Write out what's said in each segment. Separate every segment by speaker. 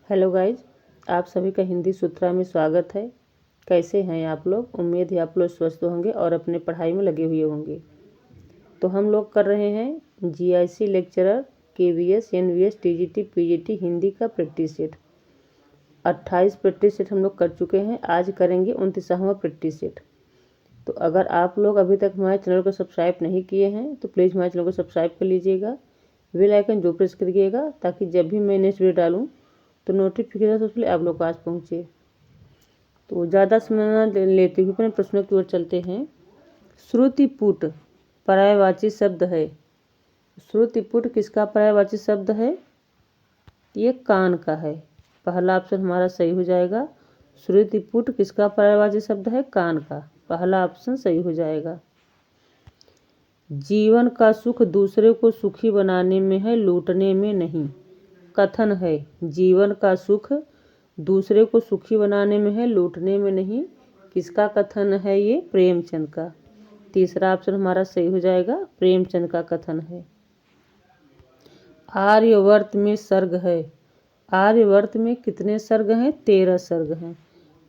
Speaker 1: Hello guys, आप सभी का हिंदी सूत्रा में स्वागत है। कैसे हैं आप लोग? उम्मीद है आप लोग स्वस्थ होंगे और अपने पढ़ाई में लगे हुए होंगे। तो हम लोग कर रहे हैं GIC lecturer KVS NVS TGT PGT Hindi का प्रैक्टिस सेट। 28 प्रैक्टिस सेट हम लोग कर चुके हैं। आज करेंगे 29वां प्रैक्टिस सेट। तो अगर आप लोग अभी तक हमारे चैनल को सब्सक्राइब नहीं किए हैं तो प्लीज़ हमारे चैनल को सब्सक्राइब कर लीजिएगा। बेल आइकन जो प्रेस करिएगा ताकि जब भी मैं नेक्स्ट वीडियो डालूँ तो नोटिफिकेशन सबसे पहले आप लोग के पास पहुँचे। तो ज़्यादा समय न लेते हुए अपने प्रश्नों की ओर चलते हैं। श्रुतिपुट पर्यायवाची शब्द है। श्रुतिपुट किसका पर्यायवाची शब्द है? ये कान का है। पहला ऑप्शन हमारा सही हो जाएगा। श्रुतिपुट किसका पर्यायवाची शब्द है? कान का। पहला ऑप्शन सही हो जाएगा। जीवन का सुख दूसरे को सुखी बनाने में है, लूटने में नहीं। कथन है जीवन का सुख दूसरे को सुखी बनाने में है, लूटने में नहीं। किसका कथन है ये? प्रेमचंद का। तीसरा ऑप्शन हमारा सही हो जाएगा। प्रेमचंद का कथन है। आर्यवर्त में सर्ग है। आर्यवर्त में कितने सर्ग हैं? 13 सर्ग हैं।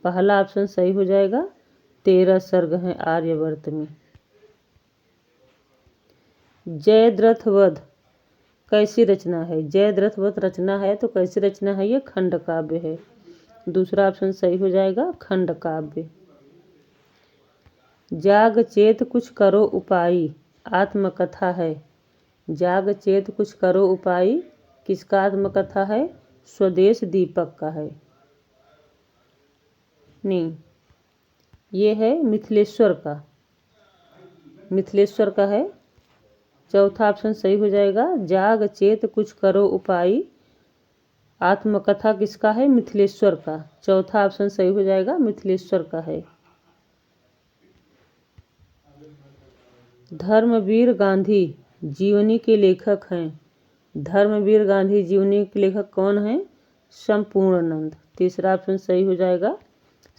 Speaker 1: पहला ऑप्शन सही हो जाएगा। 13 सर्ग हैं आर्यवर्त में। जयद्रथ वध कैसी रचना है? जयद्रथ वध रचना है तो कैसी रचना है? ये खंड काव्य है। दूसरा ऑप्शन सही हो जाएगा। खंड काव्य। जाग चेत कुछ करो उपाई आत्मकथा है। जाग चेत कुछ करो उपाई किसका आत्मकथा है? स्वदेश दीपक का है। नहीं, ये है मिथिलेश्वर का। मिथिलेश्वर का है। चौथा ऑप्शन सही हो जाएगा। जाग चेत कुछ करो उपाई आत्मकथा किसका है? मिथिलेश्वर का। चौथा ऑप्शन सही हो जाएगा। मिथिलेश्वर का है। धर्मवीर गांधी जीवनी के लेखक हैं। धर्मवीर गांधी जीवनी के लेखक कौन हैं? संपूर्णानंद। तीसरा ऑप्शन सही हो जाएगा।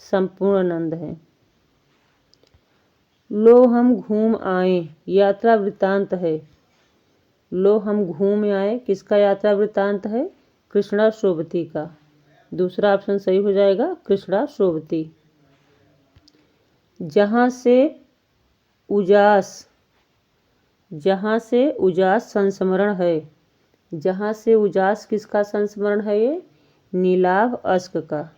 Speaker 1: संपूर्णानंद है। लो हम घूम आए यात्रा वृत्तांत है। लो हम घूम आए किसका यात्रा वृत्तांत है? कृष्णा सोबती का। दूसरा ऑप्शन सही हो जाएगा। कृष्णा सोबती। जहाँ से उजास संस्मरण है। जहाँ से उजास किसका संस्मरण है? ये नीलाभ अस्क का।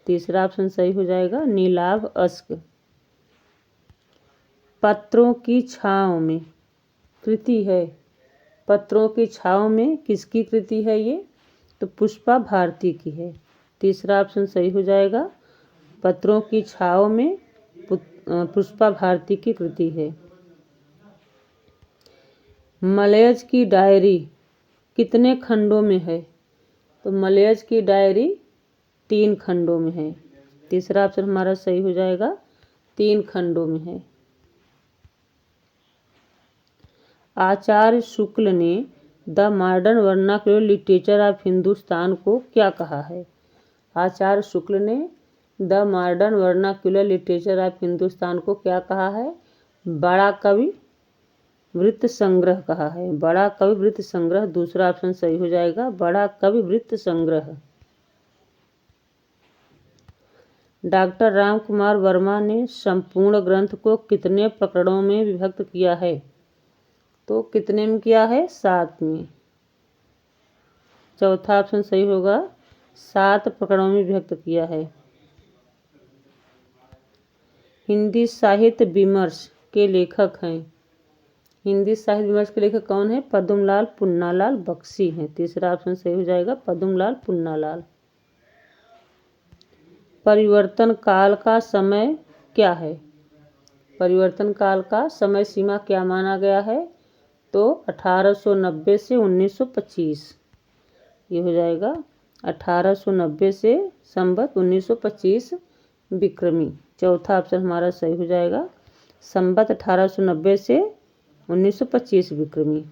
Speaker 1: तीसरा ऑप्शन सही हो जाएगा। नीलाभ अस्क। पत्रों की छाँव में कृति है। पत्रों की छाँव में किसकी कृति है ये? तो पुष्पा भारती की है। तीसरा ऑप्शन सही हो जाएगा। पत्रों की छाँव में पुष्पा भारती की कृति है। मलयज की डायरी कितने खंडों में है? तो मलयज की डायरी 3 खंडों में है। तीसरा ऑप्शन हमारा सही हो जाएगा। 3 खंडों में है। आचार्य शुक्ल ने the modern vernacular literature of Hindustan को क्या कहा है? आचार्य शुक्ल ने the modern vernacular literature of Hindustan को क्या कहा है? बड़ा कवि वृत्त संग्रह कहा है। बड़ा कवि वृत्त संग्रह। दूसरा ऑप्शन सही हो जाएगा। बड़ा कवि वृत्त संग्रह। डॉक्टर राम कुमार वर्मा ने संपूर्ण ग्रंथ को कितने प्रकरणों में विभक्त किया है? तो कितने में किया है? 7 में। चौथा ऑप्शन सही होगा। 7 प्रकरणों में विभक्त किया है। हिंदी साहित्य विमर्श के लेखक हैं। हिंदी साहित्य विमर्श के लेखक कौन है? पद्मलाल पुन्नालाल बख्शी हैं। तीसरा ऑप्शन सही हो जाएगा। पद्मलाल पुन्नालाल। परिवर्तन काल का समय क्या है? परिवर्तन काल का समय सीमा क्या माना गया है? तो 1890 से 1925 ये हो जाएगा। 1890 से संवत 1925 विक्रमी। चौथा ऑप्शन हमारा सही हो जाएगा। संवत 1890 से 1925 विक्रमी।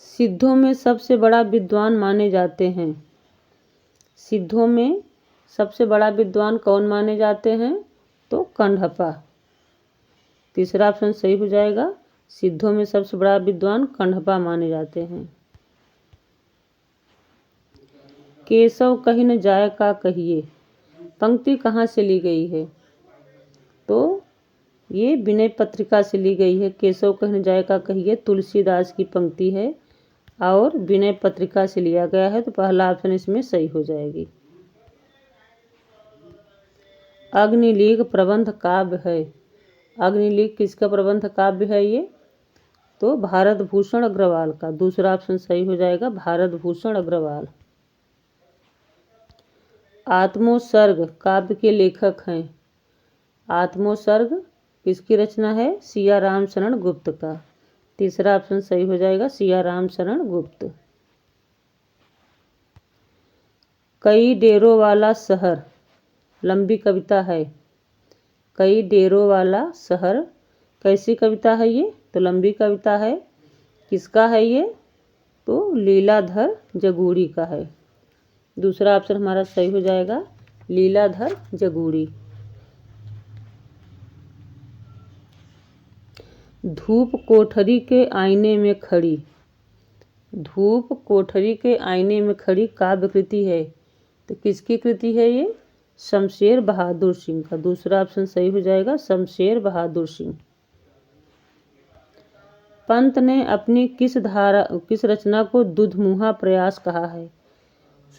Speaker 1: सिद्धों में सबसे बड़ा विद्वान माने जाते हैं। सिद्धों में सबसे बड़ा विद्वान कौन माने जाते हैं? तो कंडहपा। तीसरा ऑप्शन सही हो जाएगा। सिद्धों में सबसे बड़ा विद्वान कंडहपा माने जाते हैं। केशव कहीं न जाय का कहिए, पंक्ति कहाँ से ली गई है? तो ये विनय पत्रिका से ली गई है। केशव कहीं न जाय का कहिए तुलसीदास की पंक्ति है और विनय पत्रिका से लिया गया है, तो पहला ऑप्शन इसमें सही हो जाएगी। अग्निलीग प्रबंध काव्य है। अग्निलीग किसका प्रबंध काव्य है ये? तो भारत भूषण अग्रवाल का। दूसरा ऑप्शन सही हो जाएगा, भारत भूषण अग्रवाल। आत्मोत्सर्ग काव्य के लेखक हैं। आत्मोत्सर्ग किसकी रचना है? सिया राम शरण गुप्त का। तीसरा ऑप्शन सही हो जाएगा, सिया राम शरण गुप्त। कई डेरों वाला शहर लंबी कविता है। कई डेरों वाला शहर कैसी कविता है ये? तो लंबी कविता है। किसका है ये? तो लीलाधर जगूड़ी का है। दूसरा ऑप्शन हमारा सही हो जाएगा, लीलाधर जगूड़ी। धूप कोठरी के आईने में खड़ी। धूप कोठरी के आईने में खड़ी काव्य कृति है, तो किसकी कृति है ये? शमशेर बहादुर सिंह का। दूसरा ऑप्शन सही हो जाएगा, शमशेर बहादुर सिंह। पंत ने अपनी किस रचना को दुधमुहा प्रयास कहा है?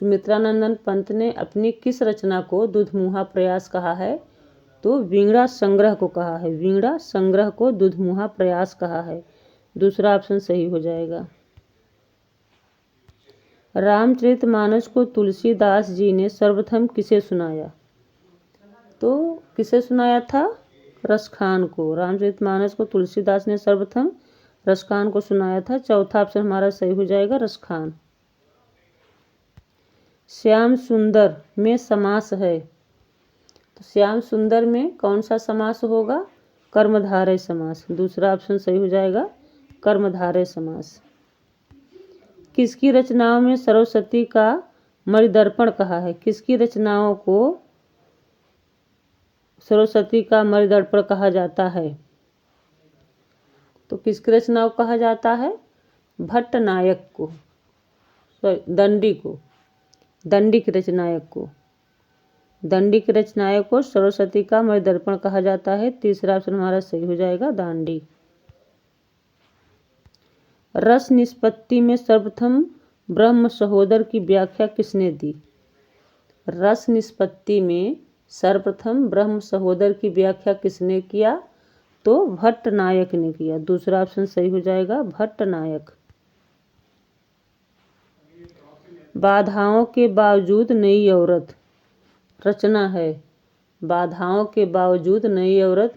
Speaker 1: सुमित्रानंदन पंत ने अपनी किस रचना को दुधमुहा प्रयास कहा है? तो वीणा संग्रह को कहा है। वीणा संग्रह को दुधमुहा प्रयास कहा है। दूसरा ऑप्शन सही हो जाएगा। रामचरितमानस को तुलसीदास जी ने सर्वप्रथम किसे सुनाया? तो किसे सुनाया था? रसखान को। रामचरितमानस को तुलसीदास ने सर्वप्रथम रसखान को सुनाया था। चौथा ऑप्शन हमारा सही हो जाएगा, रसखान। श्याम सुंदर में समास है, तो श्याम सुंदर में कौन सा समास होगा? कर्मधारय समास। दूसरा ऑप्शन सही हो जाएगा, कर्मधारय समास। किसकी रचनाओं में सरस्वती का मणिदर्पण कहा है? किसकी रचनाओं को सरस्वती का मणिदर्पण कहा जाता है? तो किसकी रचनाओं को कहा जाता है? भट्टनायक को, दंडी को, दंडी के रचनायक को। दंडी के रचनायक को सरस्वती का मणिदर्पण कहा जाता है। तीसरा ऑप्शन हमारा सही हो जाएगा, दांडी। रस निष्पत्ति में सर्वप्रथम ब्रह्म सहोदर की व्याख्या किसने दी? रस निष्पत्ति में सर्वप्रथम ब्रह्म सहोदर की व्याख्या किसने किया? तो भट्टनायक ने किया। दूसरा ऑप्शन सही हो जाएगा, भट्टनायक। बाधाओं के बावजूद नई औरत रचना है। बाधाओं के बावजूद नई औरत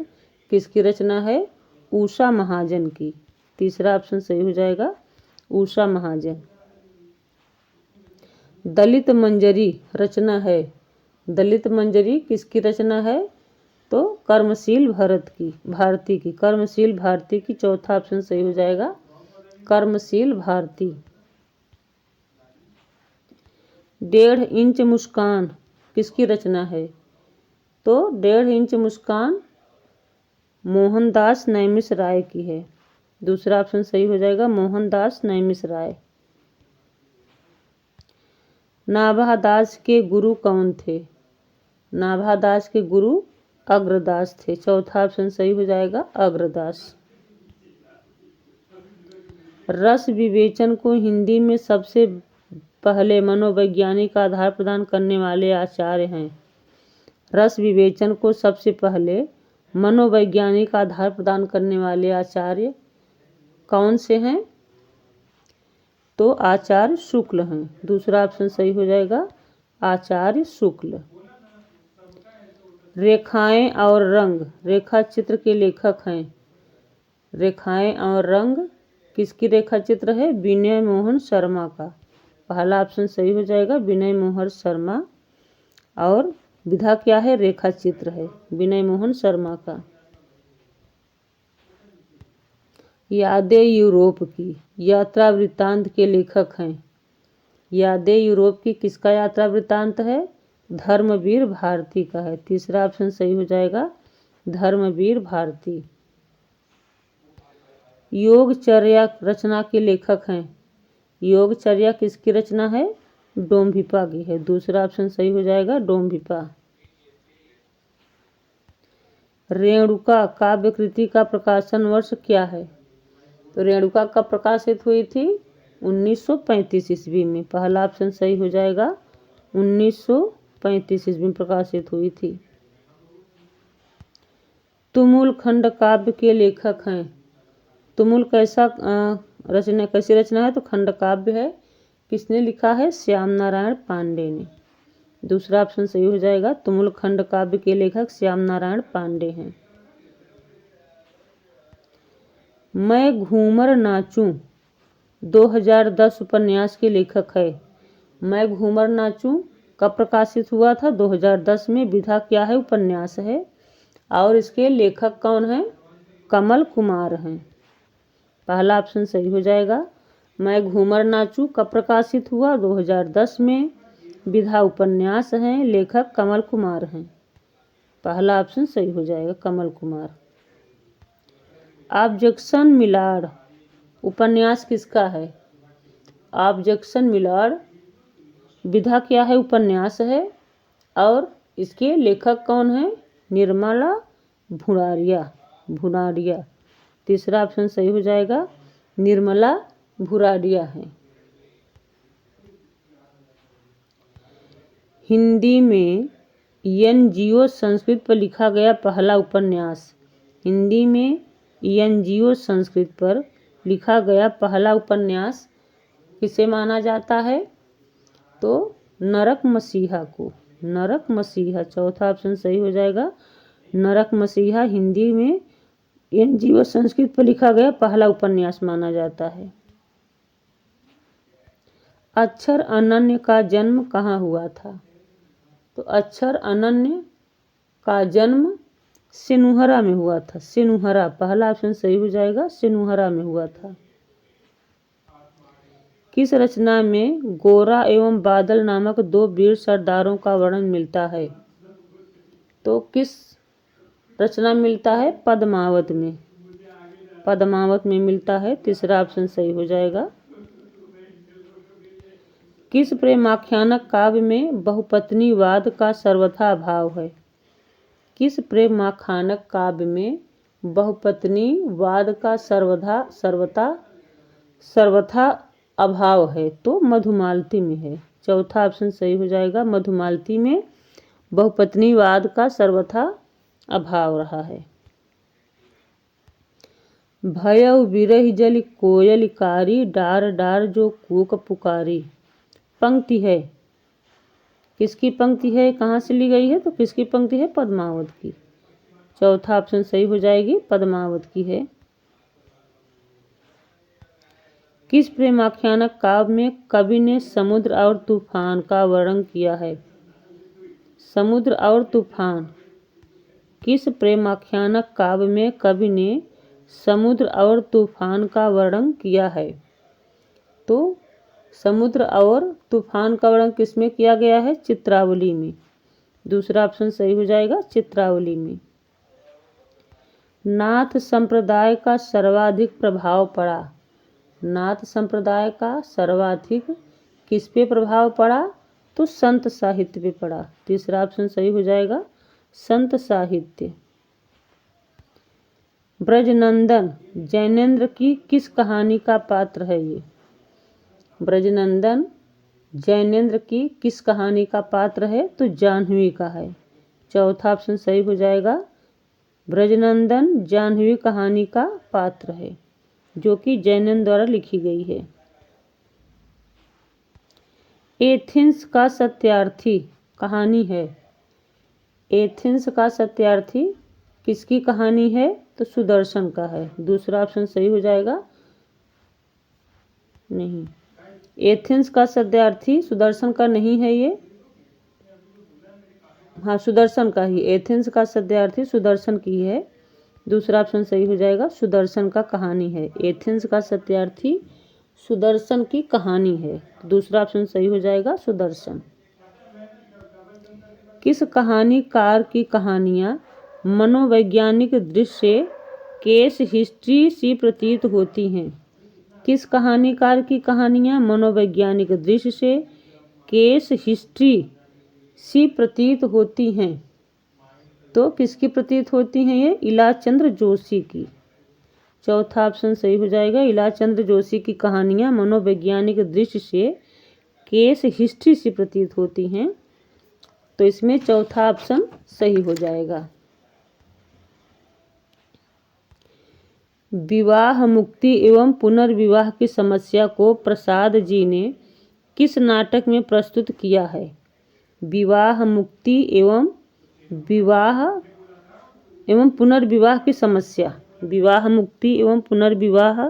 Speaker 1: किसकी रचना है? उषा महाजन की। तीसरा ऑप्शन सही हो जाएगा, उषा महाजन। दलित मंजरी रचना है। दलित मंजरी किसकी रचना है? तो कर्मशील भारती की। कर्मशील भारती की। चौथा ऑप्शन सही हो जाएगा, कर्मशील भारती। 1.5 इंच मुस्कान किसकी रचना है? तो 1.5 इंच मुस्कान मोहनदास नैमिष राय की है। दूसरा ऑप्शन सही हो जाएगा, मोहनदास नैमिष राय। नाभादास के गुरु कौन थे? नाभादास के गुरु अग्रदास थे। चौथा ऑप्शन सही हो जाएगा, अग्रदास। रस विवेचन को हिंदी में सबसे पहले मनोवैज्ञानिक आधार प्रदान करने वाले आचार्य हैं। रस विवेचन को सबसे पहले मनोवैज्ञानिक आधार प्रदान करने वाले आचार्य कौन से हैं? तो आचार्य शुक्ल हैं। दूसरा ऑप्शन सही हो जाएगा, आचार्य शुक्ल। रेखाएं और रंग रेखा चित्र के लेखक हैं। रेखाएं और रंग किसकी रेखा चित्र है? विनय मोहन शर्मा का। पहला ऑप्शन सही हो जाएगा, विनय मोहन शर्मा। और विधा क्या है? रेखा चित्र है, विनय मोहन शर्मा का। यादें यूरोप की यात्रा वृत्तांत के लेखक हैं। यादें यूरोप की किसका यात्रा वृत्तांत है? धर्मवीर भारती का है। तीसरा ऑप्शन सही हो जाएगा, धर्मवीर भारती। योगचर्या रचना के लेखक हैं। योगचर्या किसकी रचना है? डोम्भिपा की है। दूसरा ऑप्शन सही हो जाएगा, डोम्भिपा। रेणुका काव्य कृति का प्रकाशन वर्ष क्या है? तो रेणुका कब प्रकाशित हुई थी? 1935 ईस्वी में। पहला ऑप्शन सही हो जाएगा, 1935 ईस्वी में प्रकाशित हुई थी। तुमुल खंड काव्य के लेखक हैं। तुमुल कैसी रचना है? तो खंड काव्य है। किसने लिखा है? श्याम नारायण पांडे ने। दूसरा ऑप्शन सही हो जाएगा, तुमुल खंड काव्य के लेखक श्याम नारायण पांडे हैं। मैं घूमर नाचूं 2010 उपन्यास के लेखक है। मैं घूमर नाचूं कब प्रकाशित हुआ था? 2010 में। विधा क्या है? उपन्यास है। और इसके लेखक कौन हैं? कमल कुमार हैं। पहला ऑप्शन सही हो जाएगा। मैं घूमर नाचूं कब प्रकाशित हुआ? 2010 में। विधा उपन्यास है, लेखक कमल कुमार हैं। पहला ऑप्शन सही हो जाएगा, कमल कुमार। ऑब्जेक्शन मिलाड उपन्यास किसका है? ऑब्जेक्शन मिलाड विधा क्या है? उपन्यास है। और इसके लेखक कौन है? निर्मला भुनाडिया। तीसरा ऑप्शन सही हो जाएगा, निर्मला भुनाडिया है। हिंदी में एनजीओ संस्कृत पर लिखा गया पहला उपन्यास। हिंदी में एनजीओ संस्कृत पर लिखा गया पहला उपन्यास किसे माना जाता है? तो नरक मसीहा को। नरक मसीहा, चौथा ऑप्शन सही हो जाएगा, नरक मसीहा हिंदी में एनजीओ संस्कृत पर लिखा गया पहला उपन्यास माना जाता है। अक्षर अनन्य का जन्म कहाँ हुआ था? तो अक्षर अनन्य का जन्म सिनुहरा में हुआ था। सिनुहरा, पहला ऑप्शन सही हो जाएगा, सिनुहरा में हुआ था। किस रचना में गोरा एवं बादल नामक दो वीर सरदारों का वर्णन मिलता है? तो किस रचना मिलता है? पद्मावत में। पद्मावत में मिलता है। तीसरा ऑप्शन सही हो जाएगा। किस प्रेमाख्यानक काव्य में बहुपत्नीवाद का सर्वथा अभाव है? किस प्रेमाख्यानक काव्य में बहुपत्नीवाद का सर्वथा अभाव है? तो मधुमालती में है। चौथा ऑप्शन सही हो जाएगा, मधुमालती में बहुपत्नीवाद का सर्वथा अभाव रहा है। भयउ बिरह जल कोयलकारी, डार डार जो कूक पुकारी पंक्ति है। किसकी पंक्ति है? कहाँ से ली गई है? तो किसकी पंक्ति है? पद्मावत की। चौथा ऑप्शन सही हो जाएगी, पद्मावत की है। किस प्रेमाख्यानक काव्य में कवि ने समुद्र और तूफान का वर्णन किया है? समुद्र और तूफान। किस प्रेमाख्यानक काव्य में कवि ने समुद्र और तूफान का वर्णन किया है? तो समुद्र और तूफान का वर्णन किसमें किया गया है? चित्रावली में। दूसरा ऑप्शन सही हो जाएगा, चित्रावली में। नाथ संप्रदाय का सर्वाधिक प्रभाव पड़ा। नाथ संप्रदाय का सर्वाधिक किस पे प्रभाव पड़ा? तो संत साहित्य पे पड़ा। तीसरा ऑप्शन सही हो जाएगा, संत साहित्य। ब्रजनंदन जैनेन्द्र की किस कहानी का पात्र है? ये ब्रजनंदन जैनेन्द्र की किस कहानी का पात्र है? तो जाह्नवी का है। चौथा ऑप्शन सही हो जाएगा, ब्रजनंदन जाह्नवी कहानी का पात्र है, जो कि जैनेन्द्र द्वारा लिखी गई है। एथेंस का सत्यार्थी कहानी है। एथेंस का सत्यार्थी किसकी कहानी है? तो सुदर्शन का है। दूसरा ऑप्शन सही हो जाएगा, नहीं, एथेंस का सत्यार्थी सुदर्शन का नहीं है ये, हाँ सुदर्शन का ही। एथेंस का सत्यार्थी सुदर्शन की है। दूसरा ऑप्शन सही हो जाएगा, सुदर्शन का कहानी है। एथेंस का सत्यार्थी सुदर्शन की कहानी है। दूसरा ऑप्शन सही हो जाएगा, सुदर्शन। किस कहानीकार की कहानियाँ मनोवैज्ञानिक दृष्टि से केस हिस्ट्री सी प्रतीत होती हैं? किस कहानीकार की कहानियाँ मनोवैज्ञानिक दृष्टि से केस हिस्ट्री सी प्रतीत होती हैं। तो किसकी प्रतीत होती हैं ये? इलाचंद्र जोशी की। चौथा ऑप्शन सही हो जाएगा। इलाचंद्र जोशी की कहानियाँ मनोवैज्ञानिक दृष्टि से केस हिस्ट्री से प्रतीत होती हैं। तो इसमें चौथा ऑप्शन सही हो जाएगा। विवाह मुक्ति एवं पुनर्विवाह की समस्या को प्रसाद जी ने किस नाटक में प्रस्तुत किया है? विवाह मुक्ति एवं पुनर्विवाह की समस्या, विवाह मुक्ति एवं पुनर्विवाह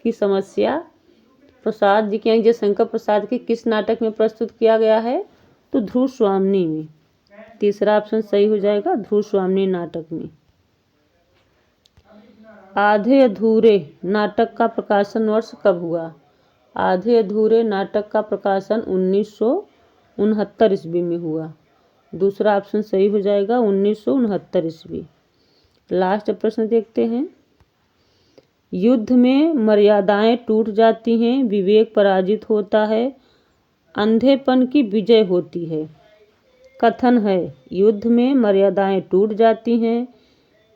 Speaker 1: की समस्या प्रसाद जी के शंकर प्रसाद के किस नाटक में प्रस्तुत किया गया है? तो ध्रुव स्वामिनी में। तीसरा ऑप्शन सही हो जाएगा, ध्रुव स्वामिनी नाटक में। आधे अधूरे नाटक का प्रकाशन वर्ष कब हुआ? आधे अधूरे नाटक का प्रकाशन 1969 ईस्वी में हुआ। दूसरा ऑप्शन सही हो जाएगा, 1969 ईस्वी। लास्ट प्रश्न देखते हैं। युद्ध में मर्यादाएं टूट जाती हैं, विवेक पराजित होता है, अंधेपन की विजय होती है। कथन है युद्ध में मर्यादाएं टूट जाती हैं,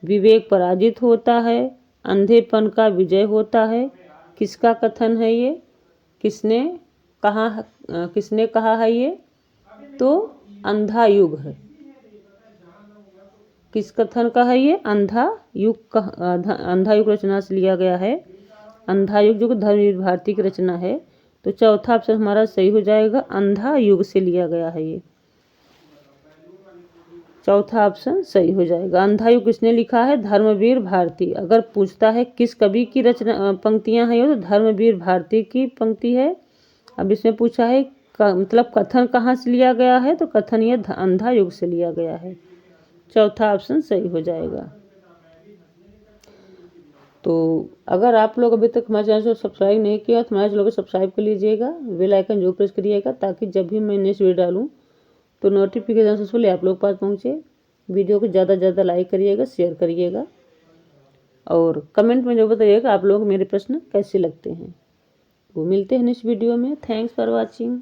Speaker 1: विवेक पराजित होता है, अंधेपन का विजय होता है। किसका कथन है ये? किसने कहा है ये? तो अंधा युग है। किस कथन का है ये? अंधा युग रचना से लिया गया है। अंधा युग जो धर्मवीर भारती की रचना है। तो चौथा ऑप्शन हमारा सही हो जाएगा, अंधा युग से लिया गया है ये। चौथा ऑप्शन सही हो जाएगा। अंधा युग किसने लिखा है? धर्मवीर भारती। अगर पूछता है किस कवि की रचना पंक्तियां हैं ये, तो धर्मवीर भारती की पंक्ति है। अब इसमें पूछा है मतलब कथन कहाँ से लिया गया है? तो कथन ये अंधा युग से लिया गया है। चौथा ऑप्शन सही हो जाएगा। तो अगर आप लोग अभी तक हमारे चैनल को सब्सक्राइब नहीं किया तो हमारे चैनल को सब्सक्राइब कर लीजिएगा, बेल आइकन जो प्रेस करिएगा, ताकि जब भी मैं नेक्स्ट वीडियो डालूं तो नोटिफिकेशन सबसे पहले आप लोग पास पहुंचे। वीडियो को ज़्यादा से ज़्यादा लाइक करिएगा, शेयर करिएगा और कमेंट में जो बताइएगा आप लोग मेरे प्रश्न कैसे लगते हैं। वो मिलते हैं नेक्स्ट वीडियो में। Thanks for watching.